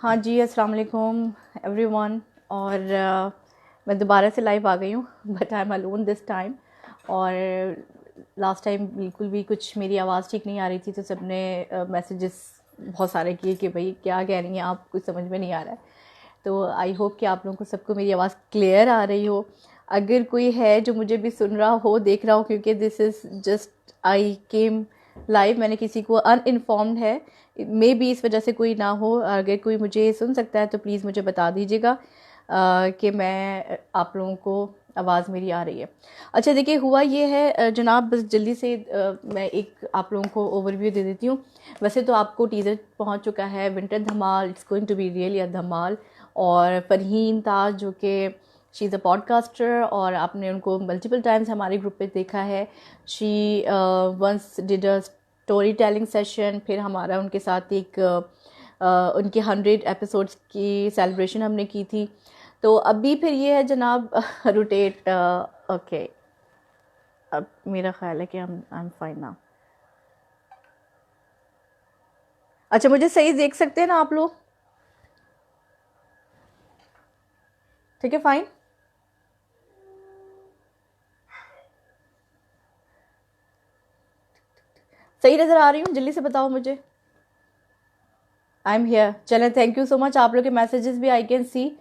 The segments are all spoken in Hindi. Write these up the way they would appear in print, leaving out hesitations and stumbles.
हाँ जी, अस्सलाम वालेकुम एवरीवन। और मैं दोबारा से लाइव आ गई हूँ, but I am alone this time. और लास्ट टाइम बिल्कुल भी कुछ मेरी आवाज़ ठीक नहीं आ रही थी, तो सबने मैसेजेस बहुत सारे किए कि भाई क्या कह रही हैं आप, कुछ समझ में नहीं आ रहा है। तो आई होप कि आप लोगों को सबको मेरी आवाज़ क्लियर आ रही हो। अगर कोई है जो मुझे भी सुन रहा हो, देख रहा हो, क्योंकि this is just I came live, मैंने किसी को अनइन्फॉर्म्ड है, मे बी इस वजह से कोई ना हो। अगर कोई मुझे सुन सकता है तो प्लीज़ मुझे बता दीजिएगा कि मैं आप लोगों को आवाज़ मेरी आ रही है। अच्छा देखिए, हुआ ये है जनाब, बस जल्दी से मैं एक आप लोगों को ओवरव्यू दे देती हूँ। वैसे तो आपको टीज़र पहुँच चुका है, विंटर धमाल, it's going to be really a धमाल। और फरहीन ताज जो कि शी इज़ अ पॉडकास्टर, और आपने उनको मल्टीपल टाइम्स हमारे ग्रुप पे देखा है। She once did a story telling session, फिर हमारा उनके साथ एक उनके 100 एपिसोड्स की सेलिब्रेशन हमने की थी। तो अभी फिर ये है जनाब रोटेट। ओके, अब मेरा ख्याल है कि आई एम फाइन नाउ। अच्छा, मुझे सही देख सकते हैं ना आप लोग? ठीक है, फाइन। सही नज़र आ रही हूँ? जल्दी से बताओ मुझे। I am here. चलें, थैंक यू सो मच। आप लोग के मैसेजेस भी आई कैन सी।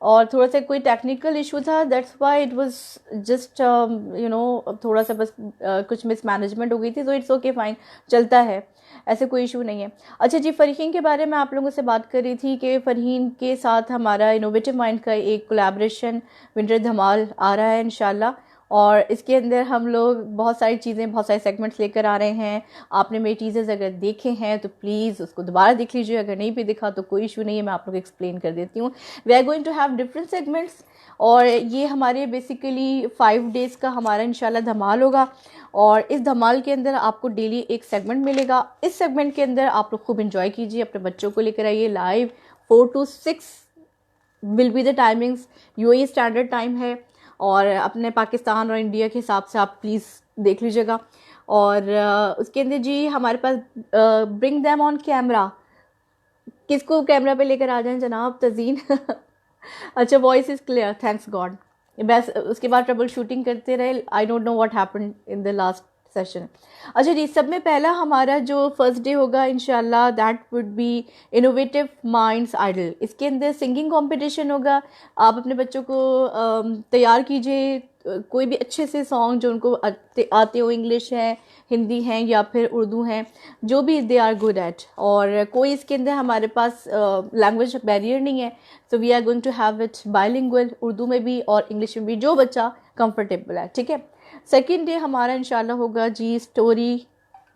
और थोड़ा सा कोई टेक्निकल इशू था, that's why it was just you know, थोड़ा सा बस कुछ मिसमैनेजमेंट हो गई थी, तो इट्स ओके, फाइन, चलता है, ऐसे कोई इशू नहीं है। अच्छा जी, फ़रहीन के बारे में आप लोगों से बात कर रही थी कि फ़रहीन के साथ हमारा इनोवेटिव माइंड का एक कोलैबोरेशन विंटर धमाल आ रहा है इंशाल्लाह। और इसके अंदर हम लोग बहुत सारी चीज़ें, बहुत सारे सेगमेंट्स लेकर आ रहे हैं। आपने मेरी टीजर्स अगर देखे हैं तो प्लीज़ उसको दोबारा देख लीजिए, अगर नहीं भी दिखा तो कोई इशू नहीं है, मैं आप लोग को एक्सप्लेन कर देती हूँ। We are going to have different segments, और ये हमारे बेसिकली 5 डेज़ का हमारा इंशाल्लाह धमाल होगा। और इस धमाल के अंदर आपको डेली एक सेगमेंट मिलेगा। इस सेगमेंट के अंदर आप लोग खूब इंजॉय कीजिए, अपने बच्चों को लेकर आइए। Live 4 to 6 will be the timings, UAE standard time है, और अपने पाकिस्तान और इंडिया के हिसाब से आप प्लीज़ देख लीजिएगा। और उसके अंदर जी हमारे पास ब्रिंग दैम ऑन कैमरा, किसको कैमरा पे लेकर आ जाएं जनाब? तजीन अच्छा, voice is clear, thanks God. बस उसके बाद ट्रबल शूटिंग करते रहे, आई don't know what happened in the last session. अच्छा जी, सब में पहला हमारा जो फर्स्ट डे होगा इंशाल्लाह, that would be innovative minds idol. इसके अंदर सिंगिंग कंपटीशन होगा। आप अपने बच्चों को तैयार कीजिए, कोई भी अच्छे से सॉन्ग जो उनको आते हो, इंग्लिश हैं, हिंदी हैं, या फिर उर्दू हैं, जो भी दे आर गुड एट। और कोई इसके अंदर हमारे पास लैंग्वेज बैरियर नहीं है, so we are going to have it bilingual, Urdu में भी और इंग्लिश में भी, जो बच्चा कंफर्टेबल है, ठीक है। सेकेंड डे हमारा इंशाल्लाह होगा जी story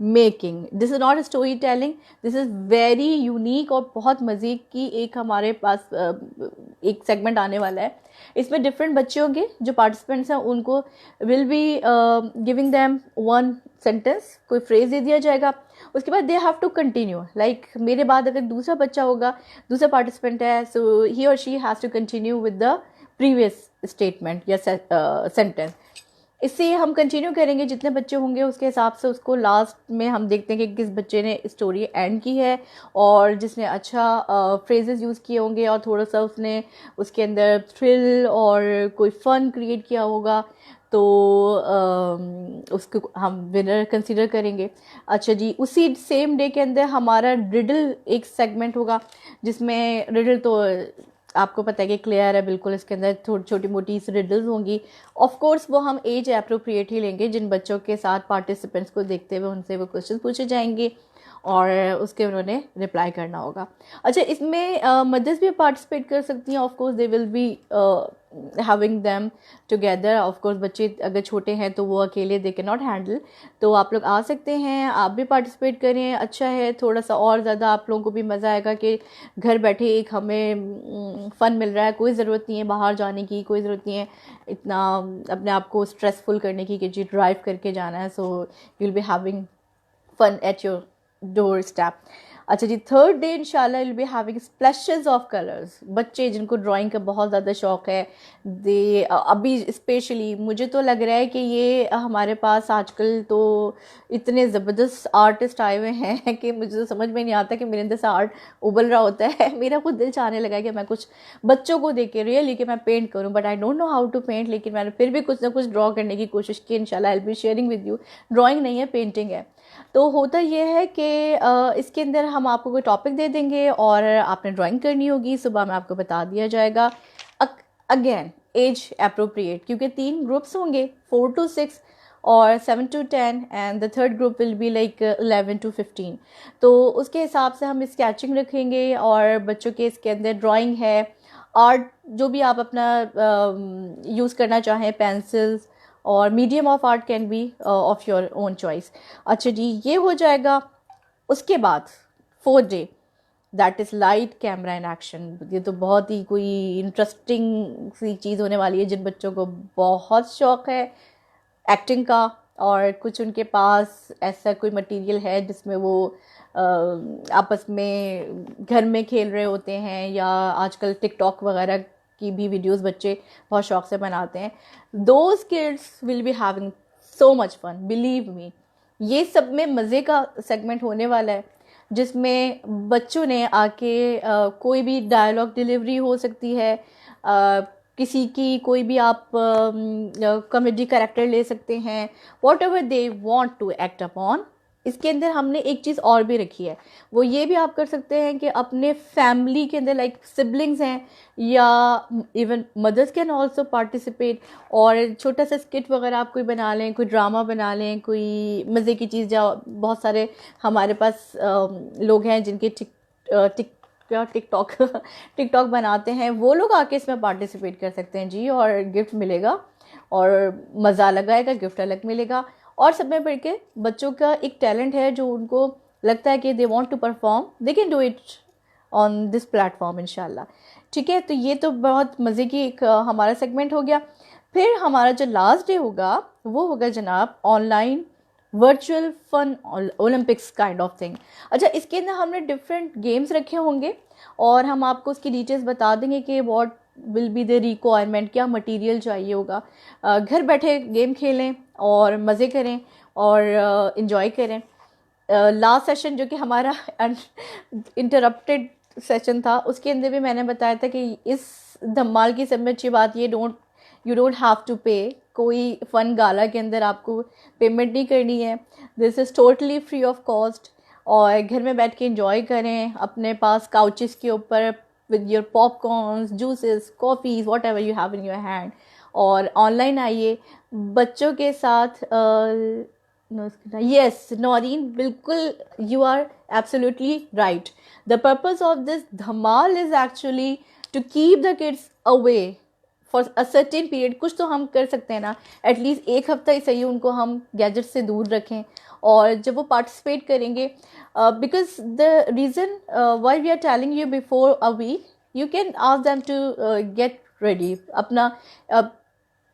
making. This is not story telling, this is very unique और बहुत मज़े की एक हमारे पास एक सेगमेंट आने वाला है। इसमें डिफरेंट बच्चे होंगे जो पार्टिसिपेंट्स हैं, उनको will be giving them one sentence, कोई फ्रेज दे दिया जाएगा। उसके बाद they have to continue, like मेरे बाद अगर दूसरा बच्चा होगा, दूसरा पार्टिसिपेंट है, सो ही और she has to continue with the previous statement या सेंटेंस। इससे हम कंटिन्यू करेंगे, जितने बच्चे होंगे उसके हिसाब से उसको लास्ट में हम देखते हैं कि किस बच्चे ने स्टोरी एंड की है, और जिसने अच्छा फ्रेजेस यूज़ किए होंगे, और थोड़ा सा उसने उसके अंदर थ्रिल और कोई फ़न क्रिएट किया होगा, तो उसको हम विनर कंसीडर करेंगे। अच्छा जी, उसी सेम डे के अंदर हमारा रिडल एक सेगमेंट होगा, जिसमें रिडल तो आपको पता है कि क्लियर है बिल्कुल, इसके अंदर थोड़ी छोटी मोटी रिडल्स होंगी। ऑफ कोर्स वो हम एज अप्रोप्रिएट ही लेंगे, जिन बच्चों के साथ पार्टिसिपेंट्स को देखते हुए उनसे वो क्वेश्चन पूछे जाएंगे, और उसके उन्होंने रिप्लाई करना होगा। अच्छा, इसमें मदर्स भी पार्टिसिपेट कर सकती हैं, of course they will be having them together. Of course बच्चे अगर छोटे हैं तो वो अकेले दे कैन नॉट हैंडल, तो आप लोग आ सकते हैं, आप भी पार्टिसिपेट करें। अच्छा है, थोड़ा सा और ज़्यादा आप लोगों को भी मज़ा आएगा कि घर बैठे एक हमें फ़न मिल रहा है। कोई ज़रूरत नहीं है बाहर जाने की, कोई ज़रूरत नहीं है इतना अपने आप को स्ट्रेसफुल करने की कि जी ड्राइव करके जाना है। So you will be having fun at your doorstep. अच्छा जी, थर्ड डे इंशाल्लाह will be having splashes of colours. बच्चे जिनको ड्राइंग का बहुत ज़्यादा शौक़ है, दे अभी स्पेशली मुझे तो लग रहा है कि ये हमारे पास आजकल तो इतने ज़बरदस्त आर्टिस्ट आए हुए हैं कि मुझे तो समझ में नहीं आता कि मेरे अंदर से आर्ट उबल रहा होता है। मेरा खुद दिल चाहने लगा है कि मैं कुछ बच्चों को देख के रियली कि मैं पेंट करूं, but I don't know how to paint, लेकिन मैंने फिर भी कुछ ना कुछ ड्रॉ करने की कोशिश की। इंशाल्लाह I will be sharing with you. Drawing नहीं है, पेंटिंग है। तो होता ये है कि इसके अंदर हम आपको कोई टॉपिक दे देंगे और आपने ड्राइंग करनी होगी, सुबह में आपको बता दिया जाएगा। अगेन एज अप्रोप्रिएट, क्योंकि 3 ग्रुप्स होंगे, 4 to 6 और 7 to 10, and the third group will be like 11 to 15। तो उसके हिसाब से हम स्केचिंग रखेंगे और बच्चों के इसके अंदर ड्राइंग है, आर्ट जो भी आप अपना यूज़ करना चाहें, पेंसिल्स और medium of art can be of your own choice. अच्छा जी, ये हो जाएगा। उसके बाद 4th day that is light camera in action. ये तो बहुत ही कोई इंटरेस्टिंग सी चीज़ होने वाली है जिन बच्चों को बहुत शौक़ है एक्टिंग का, और कुछ उनके पास ऐसा कोई मटेरियल है जिसमें वो आपस में घर में खेल रहे होते हैं, या आजकल टिकटॉक वगैरह की भी वीडियोस बच्चे बहुत शौक से बनाते हैं। Those kids will be having so much fun, believe me. ये सब में मज़े का सेगमेंट होने वाला है जिसमें बच्चों ने आके कोई भी डायलॉग डिलीवरी हो सकती है, किसी की कोई भी आप कॉमेडी कैरेक्टर ले सकते हैं, whatever they want to act upon. इसके अंदर हमने एक चीज़ और भी रखी है, वो ये भी आप कर सकते हैं कि अपने फैमिली के अंदर लाइक सिबलिंग्स हैं या even mothers can also participate, और छोटा सा स्किट वगैरह आप कोई बना लें, कोई ड्रामा बना लें, कोई मज़े की चीज़। या बहुत सारे हमारे पास लोग हैं जिनके टिकटॉक टिकटॉक बनाते हैं, वो लोग आके इसमें पार्टिसिपेट कर सकते हैं जी, और गिफ्ट मिलेगा और मज़ा लगाएगा, गिफ्ट अलग मिलेगा। और सब में बढ़ के बच्चों का एक टैलेंट है जो उनको लगता है कि they want to perform, they can do it on this platform इंशाल्लाह। ठीक है, तो ये तो बहुत मज़े की एक हमारा सेगमेंट हो गया। फिर हमारा जो लास्ट डे होगा वो होगा जनाब online virtual fun Olympics kind of thing. अच्छा, इसके अंदर हमने डिफरेंट गेम्स रखे होंगे और हम आपको उसकी डिटेल्स बता देंगे कि what will be the requirement, क्या मटेरियल चाहिए होगा। घर बैठे गेम खेलें और मज़े करें और इन्जॉय करें। लास्ट सेशन जो कि हमारा इंटरप्टेड सेशन था, उसके अंदर भी मैंने बताया था कि इस धमाल की सब में अच्छी बात ये यू डोंट हैव टू पे। कोई फ़न गाला के अंदर आपको पेमेंट नहीं करनी है, this is totally free of cost. और घर में बैठ के एंजॉय करें अपने पास काउचेस के ऊपर with your popcorns, juices, coffees, whatever you have in your hand. और ऑनलाइन आइए बच्चों के साथ। यस नौरीन, बिल्कुल you are absolutely right. The purpose of this धमाल is actually to keep the kids away for a certain period. कुछ तो हम कर सकते हैं ना, एटलीस्ट एक हफ्ता ही सही उनको हम गैजेट से दूर रखें। और जब वो पार्टिसिपेट करेंगे, because the reason why we are telling you before a week, you can ask them to get ready. अपना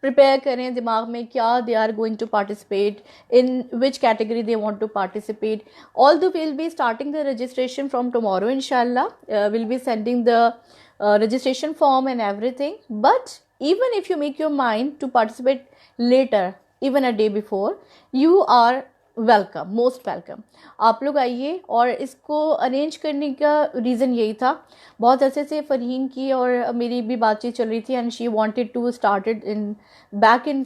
प्रिपेयर करें दिमाग में क्या they are going to participate, in which category they want to participate. Although we will be starting the registration from tomorrow इंशाल्लाह, will be sending the registration form and everything, but even if you make your mind to participate later, even a day before, you are welcome, most welcome. आप लोग आइए। और इसको अरेंज करने का रीज़न यही था, बहुत अरसे से फ़रहीन की और मेरी भी बातचीत चल रही थी, and she wanted to started in back in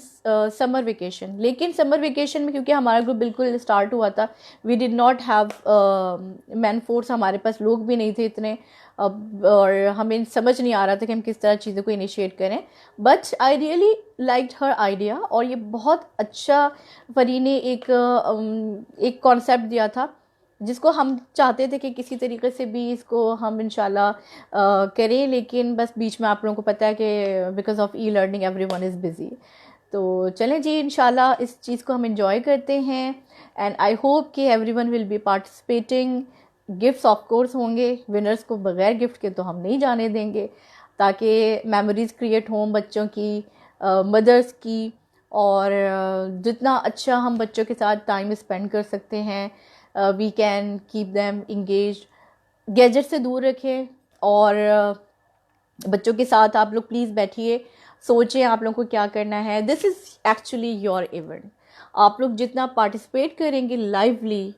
summer vacation. लेकिन समर वेकेशन में क्योंकि हमारा ग्रुप बिल्कुल स्टार्ट हुआ था, we did not have man force, हमारे पास लोग भी नहीं थे इतने, और हमें समझ नहीं आ रहा था कि हम किस तरह चीज़ों को इनिशिएट करें। But I really liked her idea, और ये बहुत अच्छा फरी ने एक कॉन्सेप्ट दिया था जिसको हम चाहते थे कि किसी तरीके से भी इसको हम इंशाल्लाह करें, लेकिन बस बीच में आप लोगों को पता है कि because of e learning everyone is busy. तो चलें जी, इंशाल्लाह इस चीज़ को हम इंजॉय करते हैं, एंड आई होप कि everyone will be participating. Gifts of course होंगे, विनर्स को बगैर गिफ्ट के तो हम नहीं जाने देंगे, ताकि मेमोरीज़ क्रिएट हों बच्चों की, मदर्स की, और जितना अच्छा हम बच्चों के साथ टाइम स्पेंड कर सकते हैं, we can keep them engaged. Gadget से दूर रखें और बच्चों के साथ आप लोग प्लीज़ बैठिए, सोचें आप लोगों को क्या करना है। This is actually your event. आप लोग जितना पार्टिसिपेट करेंगे lively,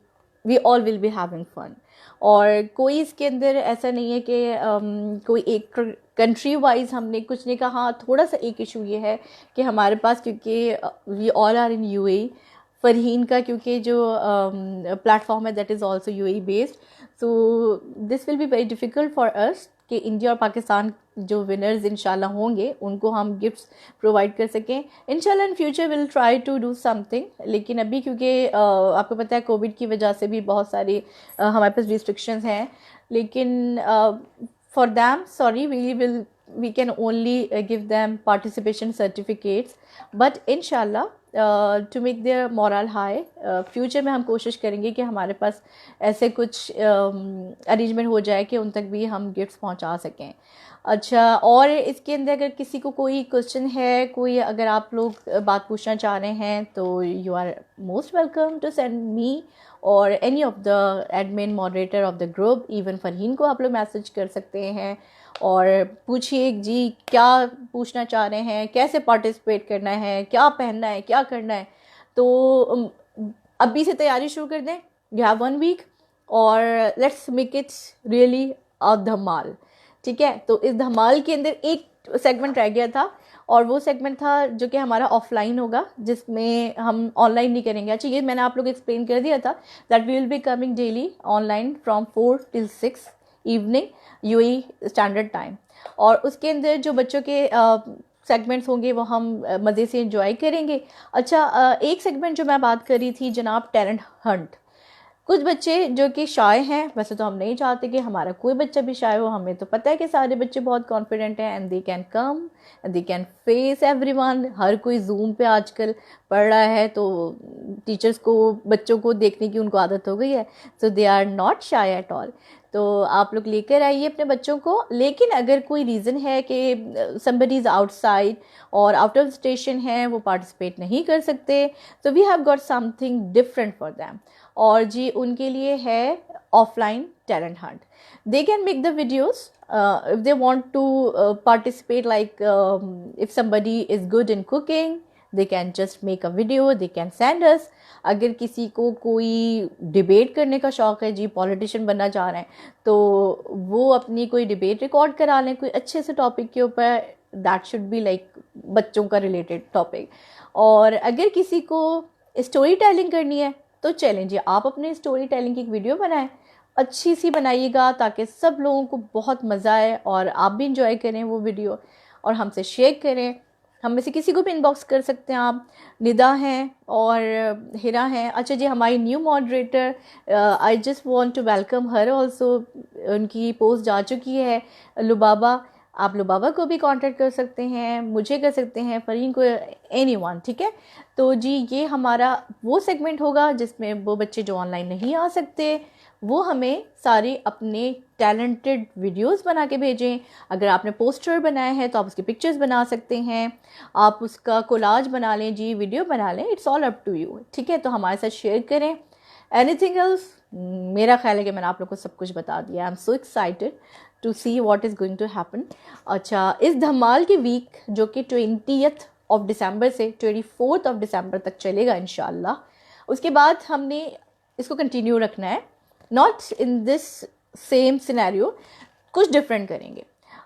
we all will be having fun. और कोई इसके अंदर ऐसा नहीं है कि कोई एक कंट्री वाइज हमने कुछ नहीं कहा। थोड़ा सा एक इशू ये है कि हमारे पास, क्योंकि we all are in UAE, Farheen का क्योंकि जो प्लेटफॉर्म है that is also UAE based, so this will be very difficult for us कि इंडिया और पाकिस्तान जो विनर्स इंशाल्लाह होंगे उनको हम गिफ्ट्स प्रोवाइड कर सकें। इंशाल्लाह in future will try to do something, लेकिन अभी क्योंकि आपको पता है कोविड की वजह से भी बहुत सारी हमारे पास रिस्ट्रिक्शंस हैं। लेकिन for them sorry, we can only give them participation certificates, but इंशाल्लाह to make their moral high, future में हम कोशिश करेंगे कि हमारे पास ऐसे कुछ अरेंजमेंट हो जाए कि उन तक भी हम गिफ्ट्स पहुंचा सकें। अच्छा, और इसके अंदर अगर किसी को कोई क्वेश्चन है, कोई अगर आप लोग बात पूछना चाह रहे हैं, तो you are most welcome to send me और any of the admin moderator of the group. Even Farheen को आप लोग मैसेज कर सकते हैं और पूछिए जी क्या पूछना चाह रहे हैं, कैसे पार्टिसिपेट करना है, क्या पहनना है, क्या करना है। तो अभी से तैयारी शुरू कर दें। यू हैव 1 वीक और let's make it really a धमाल। ठीक है, तो इस धमाल के अंदर एक सेगमेंट रह गया था और वो सेगमेंट था जो कि हमारा ऑफलाइन होगा, जिसमें हम ऑनलाइन नहीं करेंगे। अच्छा, ये मैंने आप लोग एक्सप्लेन कर दिया था that we will be coming daily online from 4 till 6 evening UAE standard time. और उसके अंदर जो बच्चों के सेगमेंट्स होंगे वो हम मज़े से एंजॉय करेंगे। अच्छा, एक सेगमेंट जो मैं बात कर रही थी जनाब, टैलेंट हंट। कुछ बच्चे जो कि शाय हैं, वैसे तो हम नहीं चाहते कि हमारा कोई बच्चा भी शाय हो, हमें तो पता है कि सारे बच्चे बहुत कॉन्फिडेंट हैं and they can come and they can face everyone. हर कोई जूम पे आजकल पढ़ रहा है, तो टीचर्स को बच्चों को देखने की उनको आदत हो गई है, so they are not shy at all. तो आप लोग लेकर आइए अपने बच्चों को। लेकिन अगर कोई रीज़न है कि समबडी इज़ आउटसाइड और आउट ऑफ स्टेशन है, वो पार्टिसिपेट नहीं कर सकते, तो we have got something different for them. और जी उनके लिए है offline talent hunt. They can make the videos if they want to participate, like if somebody is good in cooking, they can just make a video, they can send us. अगर किसी को कोई डिबेट करने का शौक़ है जी, पॉलिटिशियन बनना चाह रहे हैं, तो वो अपनी कोई डिबेट रिकॉर्ड करा लें कोई अच्छे से टॉपिक के ऊपर, दैट शुड बी लाइक बच्चों का रिलेटेड टॉपिक। और अगर किसी को स्टोरी टेलिंग करनी है तो चैलेंज है, आप अपने स्टोरी टेलिंग की एक वीडियो बनाएं, अच्छी सी बनाइएगा ताकि सब लोगों को बहुत मज़ा आए और आप भी इंजॉय करें वो वीडियो और हमसे शेयर करें। हम में से किसी को भी इनबॉक्स कर सकते हैं आप। निदा हैं और हिरा हैं। अच्छा जी, हमारी new moderator, I just want to welcome her also, उनकी पोस्ट जा चुकी है, लुबाबा। आप लुबाबा को भी कांटेक्ट कर सकते हैं, मुझे कर सकते हैं, फरीन को, एनीवन। ठीक है, तो जी ये हमारा वो सेगमेंट होगा जिसमें वो बच्चे जो ऑनलाइन नहीं आ सकते वो हमें सारे अपने टैलेंटेड वीडियोस बना के भेजें। अगर आपने पोस्टर बनाया है तो आप उसकी पिक्चर्स बना सकते हैं, आप उसका कोलाज बना लें जी, वीडियो बना लें, it's all up to you. ठीक है, तो हमारे साथ शेयर करें। एनीथिंग एल्स, मेरा ख्याल है कि मैंने आप लोग को सब कुछ बता दिया। I am so excited to see what is going to happen. अच्छा, इस धमाल की वीक जो कि 20th of December से 24th of December तक चलेगा इंशाल्लाह, उसके बाद हमने इसको कंटिन्यू रखना है, not in this same scenario, कुछ डिफरेंट करेंगे।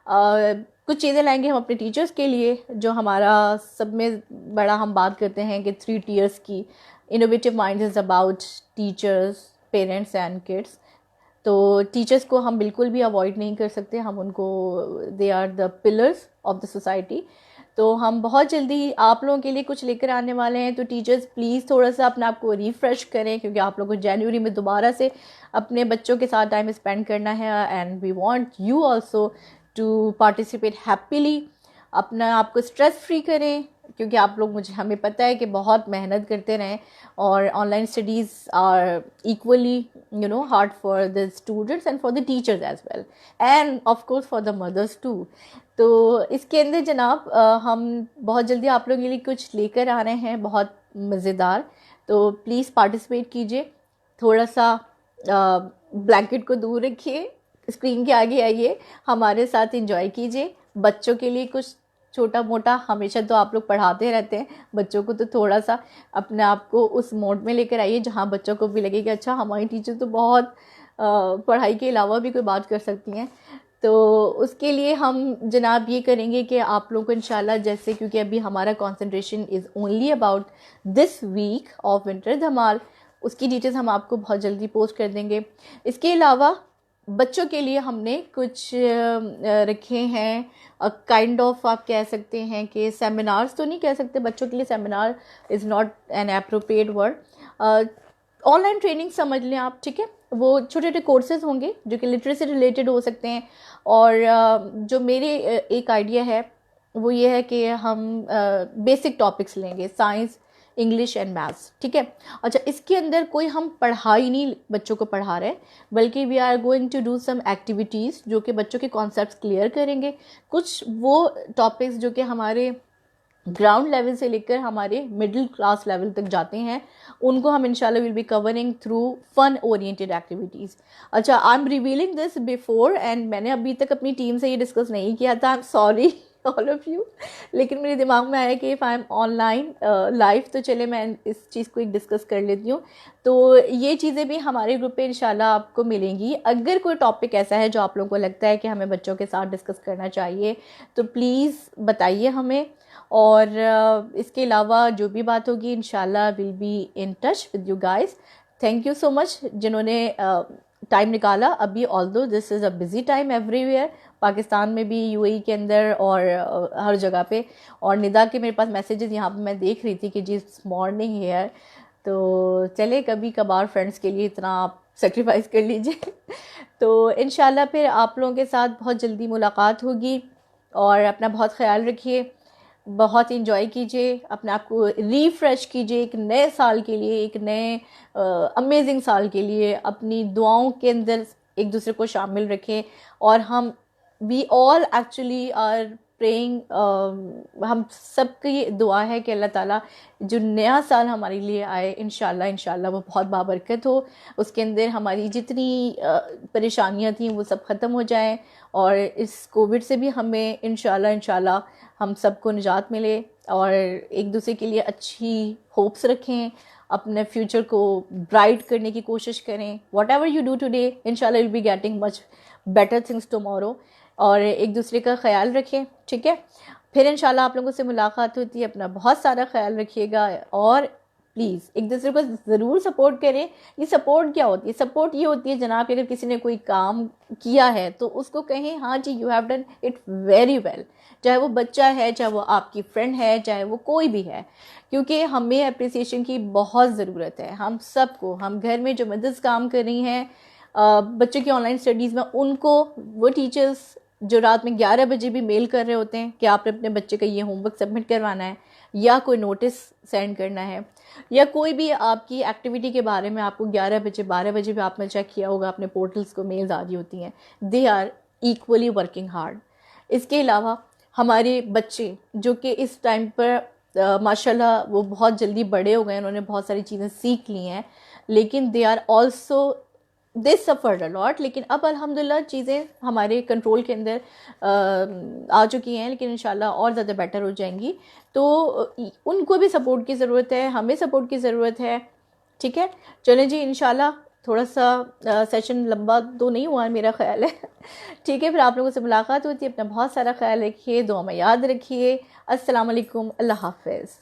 कुछ चीज़ें लाएंगे हम अपने टीचर्स के लिए, जो हमारा सब में बड़ा हम बात करते हैं कि 3 tiers की innovative mind is about teachers, parents and kids. तो टीचर्स को हम बिल्कुल भी अवॉइड नहीं कर सकते, हम उनको, they are the pillars of the society. तो हम बहुत जल्दी आप लोगों के लिए कुछ लेकर आने वाले हैं। तो टीचर्स प्लीज़ थोड़ा सा अपने आप को रिफ़्रेश करें, क्योंकि आप लोगों को जनवरी में दोबारा से अपने बच्चों के साथ टाइम स्पेंड करना है and we want you also to participate happily. अपना आप को स्ट्रेस फ्री करें, क्योंकि आप लोग, मुझे हमें पता है कि बहुत मेहनत करते रहें और online studies are equally hard for the students and for the teachers as well and of course for the mothers too. तो इसके अंदर जनाब हम बहुत जल्दी आप लोगों के लिए कुछ लेकर आ रहे हैं बहुत मज़ेदार। तो प्लीज़ पार्टिसिपेट कीजिए, थोड़ा सा ब्लैंकेट को दूर रखिए, स्क्रीन के आगे आइए, हमारे साथ एंजॉय कीजिए। बच्चों के लिए कुछ छोटा मोटा हमेशा तो आप लोग पढ़ाते रहते हैं, बच्चों को तो थोड़ा सा अपने आप को उस मोड में लेकर आइए जहाँ बच्चों को भी लगे कि अच्छा हमारी टीचर तो बहुत पढ़ाई के अलावा भी कोई बात कर सकती हैं। तो उसके लिए हम जनाब ये करेंगे कि आप लोगों को इंशाल्लाह, जैसे क्योंकि अभी हमारा concentration is only about this week of winter धमाल, उसकी डिटेल्स हम आपको बहुत जल्दी पोस्ट कर देंगे। इसके अलावा बच्चों के लिए हमने कुछ रखे हैं काइंड ऑफ, आप कह सकते हैं कि सेमिनार्स तो नहीं कह सकते, बच्चों के लिए seminar is not an appropriate word, online training समझ लें आप, ठीक है। वो छोटे छोटे कोर्सेज होंगे जो कि लिटरेसी रिलेटेड हो सकते हैं। और जो मेरे एक आइडिया है वो ये है कि हम बेसिक टॉपिक्स लेंगे, साइंस, इंग्लिश एंड मैथ्स, ठीक है। अच्छा, इसके अंदर कोई हम पढ़ाई नहीं बच्चों को पढ़ा रहे, बल्कि we are going to do some activities जो कि बच्चों के कॉन्सेप्ट्स क्लियर करेंगे। कुछ वो टॉपिक्स जो कि हमारे ग्राउंड लेवल से लेकर हमारे मिडिल क्लास लेवल तक जाते हैं, उनको हम इंशाल्लाह will be covering through fun oriented activities. अच्छा, I am revealing this before and मैंने अभी तक अपनी टीम से ये डिस्कस नहीं किया था, I am sorry all of you, लेकिन मेरे दिमाग में आया कि if I am online live तो चले मैं इस चीज़ को एक डिस्कस कर लेती हूँ। तो ये चीज़ें भी हमारे ग्रुप पे इंशाल्लाह आपको मिलेंगी। अगर कोई टॉपिक ऐसा है जो आप लोगों को लगता है कि हमें बच्चों के साथ डिस्कस करना चाहिए तो प्लीज़ बताइए हमें। और इसके अलावा जो भी बात होगी इंशाल्लाह will be in touch with you guys. Thank you so much जिन्होंने टाइम निकाला अभी, although this is a busy time everywhere, Pakistan में भी, यूएई के अंदर और हर जगह पे। और निदा के मेरे पास मैसेजेस यहाँ पे मैं देख रही थी कि जी मॉर्निंग हेयर, तो चले कभी कभार फ्रेंड्स के लिए इतना आप सेक्रीफाइस कर लीजिए। तो इंशाल्लाह फिर आप लोगों के साथ बहुत जल्दी मुलाकात होगी, और अपना बहुत ख्याल रखिए, बहुत इंजॉय कीजिए, अपने आप को रीफ्रेश कीजिए एक नए साल के लिए, एक नए अमेजिंग साल के लिए। अपनी दुआओं के अंदर एक दूसरे को शामिल रखें, और हम we all actually are praying, हम सबकी दुआ है कि अल्लाह ताला जो नया साल हमारे लिए आए इंशाल्लाह इंशाल्लाह वो बहुत बाबरकत हो, उसके अंदर हमारी जितनी परेशानियां थी वो सब ख़त्म हो जाएं, और इस कोविड से भी हमें इंशाल्लाह इंशाल्लाह हम सबको निजात मिले, और एक दूसरे के लिए अच्छी होप्स रखें, अपने फ्यूचर को ब्राइट करने की कोशिश करें। Whatever you do today इंशाल्लाह will be getting much better things tomorrow, और एक दूसरे का ख्याल रखें, ठीक है। फिर इंशाल्लाह आप लोगों से मुलाकात होती है, अपना बहुत सारा ख्याल रखिएगा, और प्लीज़ एक दूसरे को ज़रूर सपोर्ट करें। ये सपोर्ट क्या होती है? सपोर्ट ये होती है जनाब, अगर किसी ने कोई काम किया है तो उसको कहें हाँ जी you have done it very well, चाहे वो बच्चा है, चाहे वो आपकी फ्रेंड है, चाहे वो कोई भी है, क्योंकि हमें अप्रिसिएशन की बहुत ज़रूरत है। हम सबको, हम घर में जो मदर्स काम कर रही हैं बच्चों की ऑनलाइन स्टडीज़ में, उनको वो टीचर्स जो रात में 11 बजे भी मेल कर रहे होते हैं कि आपने अपने बच्चे का ये होमवर्क सबमिट करवाना है, या कोई नोटिस सेंड करना है, या कोई भी आपकी एक्टिविटी के बारे में आपको 11 बजे 12 बजे भी आपने चेक किया होगा, अपने पोर्टल्स को मेल्स आ रही होती हैं, they are equally working hard. इसके अलावा हमारे बच्चे जो कि इस टाइम पर माशाल्लाह वो बहुत जल्दी बड़े हो गए, उन्होंने बहुत सारी चीज़ें सीख ली हैं, लेकिन they are also they suffered a lot, लेकिन अब अल्हम्दुलिल्लाह चीज़ें हमारे कंट्रोल के अंदर आ चुकी हैं, लेकिन इंशाल्लाह और ज़्यादा बेटर हो जाएंगी। तो उनको भी सपोर्ट की ज़रूरत है, हमें सपोर्ट की ज़रूरत है, ठीक है। चलें जी, इंशाल्लाह थोड़ा सा सेशन लंबा तो नहीं हुआ मेरा ख्याल है। ठीक है, फिर आप लोगों से मुलाकात होती है, अपना बहुत सारा ख्याल रखिए, दुआ में याद रखिए। अस्सलाम वालेकुम, अल्लाह हाफ़िज़।